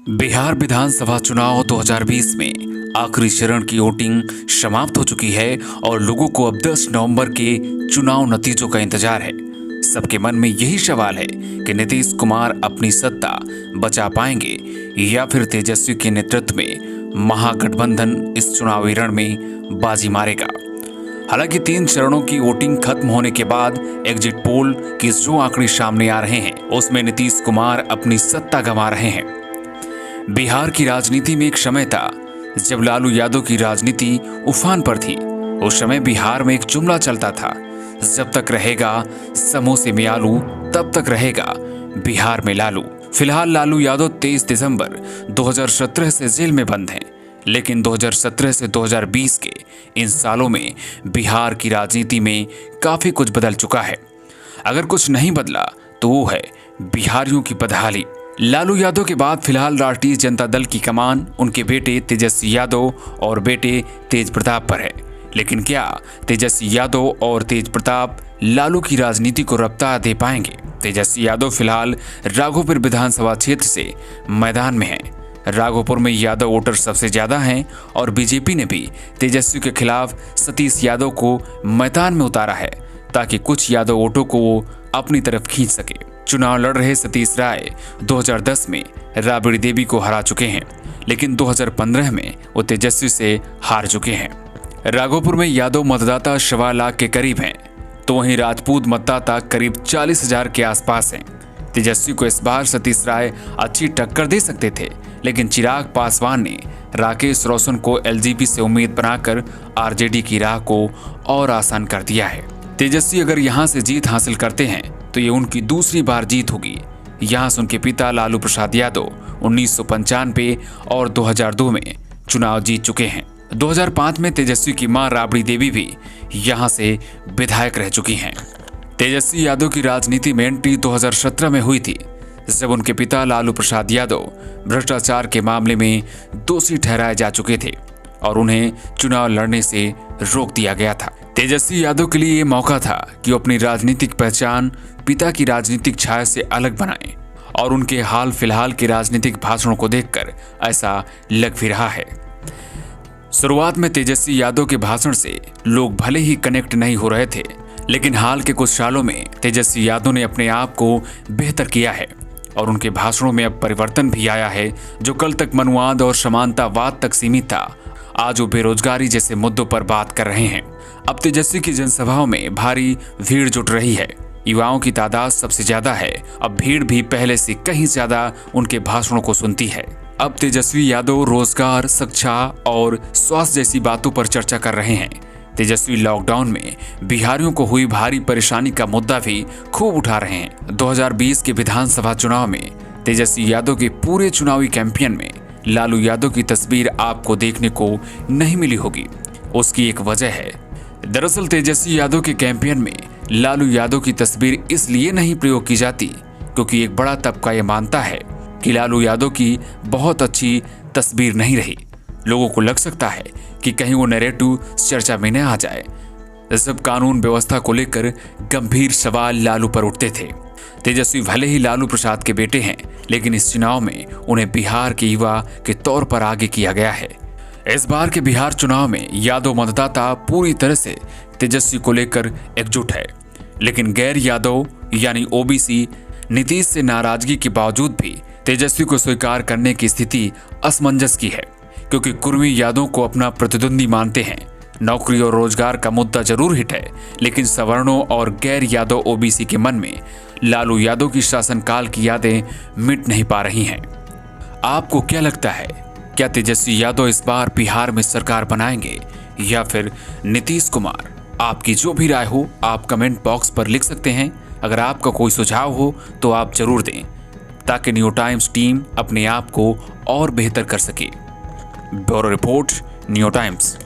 बिहार विधानसभा चुनाव 2020 में आखिरी चरण की वोटिंग समाप्त हो चुकी है और लोगों को अब 10 नवंबर के चुनाव नतीजों का इंतजार है। सबके मन में यही सवाल है कि नीतीश कुमार अपनी सत्ता बचा पाएंगे या फिर तेजस्वी के नेतृत्व में महागठबंधन इस चुनावी रण में बाजी मारेगा। हालांकि 3 चरणों की वोटिंग खत्म होने के बाद एग्जिट पोल के जो आंकड़े सामने आ रहे हैं उसमें नीतीश कुमार अपनी सत्ता गंवा रहे हैं। बिहार की राजनीति में एक समय था जब लालू यादव की राजनीति उफान पर थी। उस समय बिहार में एक जुमला चलता था, जब तक रहेगा समोसे में आलू तब तक रहेगा बिहार में लालू। फिलहाल लालू यादव 23 दिसंबर 2017 से जेल में बंद हैं, लेकिन 2017 से 2020 के इन सालों में बिहार की राजनीति में काफी कुछ बदल चुका है। अगर कुछ नहीं बदला तो वो है बिहारियों की बदहाली। लालू यादव के बाद फिलहाल राष्ट्रीय जनता दल की कमान उनके बेटे तेजस्वी यादव और बेटे तेज प्रताप पर है। लेकिन क्या तेजस्वी यादव और तेज प्रताप लालू की राजनीति को रफ्तार दे पाएंगे? तेजस्वी यादव फिलहाल राघोपुर विधानसभा क्षेत्र से मैदान में हैं। राघोपुर में यादव वोटर सबसे ज्यादा हैं और बीजेपी ने भी तेजस्वी के खिलाफ सतीश यादव को मैदान में उतारा है ताकि कुछ यादव वोटों को वो अपनी तरफ खींच सके। चुनाव लड़ रहे सतीश राय 2010 में राबड़ी देवी को हरा चुके हैं, लेकिन 2015 में वो तेजस्वी से हार चुके हैं। राघोपुर में यादव मतदाता 1.25 लाख के करीब हैं, तो वहीं राजपूत मतदाता करीब 40,000 के आसपास हैं। तेजस्वी को इस बार सतीश राय अच्छी टक्कर दे सकते थे, लेकिन चिराग पासवान ने राकेश रोशन को एलजेपी से उम्मीद बनाकर आरजेडी की राह को और आसान कर दिया है। तेजस्वी अगर यहां से जीत हासिल करते हैं तो ये उनकी दूसरी बार जीत होगी। यहाँ से उनके पिता लालू प्रसाद यादव 1995 और 2002 में चुनाव जीत चुके हैं। 2005 में तेजस्वी की मां राबड़ी देवी भी यहाँ से विधायक रह चुकी हैं। तेजस्वी यादव की राजनीति में एंट्री 2017 में हुई थी, जब उनके पिता लालू प्रसाद यादव भ्रष्टाचार के मामले में दोषी ठहराए जा चुके थे और उन्हें चुनाव लड़ने से रोक दिया गया था। तेजस्वी यादव के लिए ये मौका था कि वो अपनी राजनीतिक पहचान पिता की राजनीतिक छाया से अलग बनाएं, और उनके हाल फिलहाल के राजनीतिक भाषणों को देखकर ऐसा लग भी रहा है। शुरुआत में तेजस्वी यादव के भाषण से लोग भले ही कनेक्ट नहीं हो रहे थे, लेकिन हाल के कुछ सालों में तेजस्वी यादव ने अपने आप को बेहतर किया है और उनके भाषणों में अब परिवर्तन भी आया है। जो कल तक मनुवाद और समानतावाद तक सीमित था, आज वो बेरोजगारी जैसे मुद्दों पर बात कर रहे हैं। अब तेजस्वी की जनसभाओं में भारी भीड़ जुट रही है। युवाओं की तादाद सबसे ज्यादा है। अब भीड़ भी पहले से कहीं ज्यादा उनके भाषणों को सुनती है। अब तेजस्वी यादव रोजगार, शिक्षा और स्वास्थ्य जैसी बातों पर चर्चा कर रहे हैं। तेजस्वी लॉकडाउन में बिहारियों को हुई भारी परेशानी का मुद्दा भी खूब उठा रहे हैं। 2020 के विधानसभा चुनाव में तेजस्वी यादव के पूरे चुनावी कैंपेन में लालू यादव की तस्वीर आपको देखने को नहीं मिली होगी। उसकी एक वजह है। दरअसल तेजस्वी यादव के कैंपेन में लालू यादव की तस्वीर इसलिए नहीं प्रयोग की जाती क्योंकि एक बड़ा तबका यह मानता है कि लालू यादव की बहुत अच्छी तस्वीर नहीं रही। लोगों को लग सकता है कि कहीं वो नैरेटिव चर्चा में न आ जाए। जब कानून व्यवस्था को लेकर गंभीर सवाल लालू पर उठते थे। तेजस्वी भले ही लालू प्रसाद के बेटे हैं, लेकिन इस चुनाव में उन्हें बिहार के युवा के तौर पर आगे किया गया है। इस बार के बिहार चुनाव में यादव मतदाता पूरी तरह से तेजस्वी को लेकर एकजुट है, लेकिन गैर यादव यानी ओबीसी नीतीश से नाराजगी के बावजूद भी तेजस्वी को स्वीकार करने की स्थिति असमंजस की है, क्योंकि कुर्मी यादव को अपना प्रतिद्वंदी मानते हैं। नौकरी और रोजगार का मुद्दा जरूर हिट है, लेकिन सवर्णों और गैर यादव ओबीसी के मन में लालू यादव की शासनकाल की यादें मिट नहीं पा रही हैं। आपको क्या लगता है, क्या तेजस्वी यादव इस बार बिहार में सरकार बनाएंगे या फिर नीतीश कुमार? आपकी जो भी राय हो आप कमेंट बॉक्स पर लिख सकते हैं। अगर आपका कोई सुझाव हो तो आप जरूर दें, ताकि न्यू टाइम्स टीम अपने आप को और बेहतर कर सके। Bureau report, new times.